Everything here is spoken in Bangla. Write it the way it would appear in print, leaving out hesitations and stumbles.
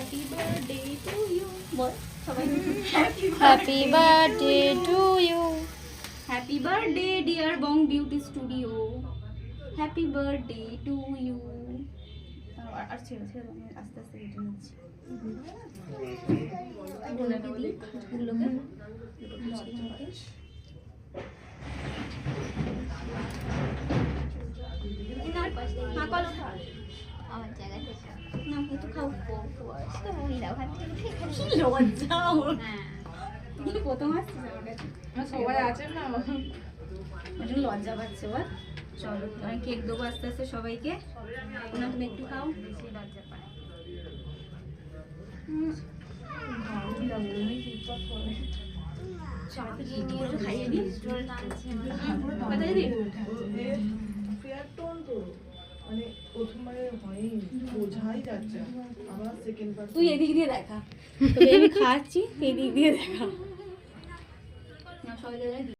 হ্যাপি বার্থডে টু ইউ বল সবাই happy birthday to you. Happy birthday dear Bong Beauty Studio, happy birthday to you. আর ছেড়ে ছেড়ে আমি আস্তে আস্তে কেটে নিচ্ছি। আমার জায়গা থেকে না একটু খাও। তো মহিলা ওখান থেকে লজ্জা ওর। হ্যাঁ প্রথম আসছে আমার কাছে। সবাই আছে না ওর লজ্জা পাচ্ছে বল। চলো আমি কেক দেবো আস্তে আস্তে সবাইকে। না তুমি একটু খাও। বেশি লজ্জা পায়। খাইয়ে দিই। রোল টানছে কোথায় দিই? মানে প্রথমবারে হয়নি, বোঝাই যাচ্ছে না। আবার সেকেন্ড বার তুই এদিক দিয়ে দেখা। তোকে আমি খাওয়াচ্ছি, এদিক দিয়ে দেখা। না সবাই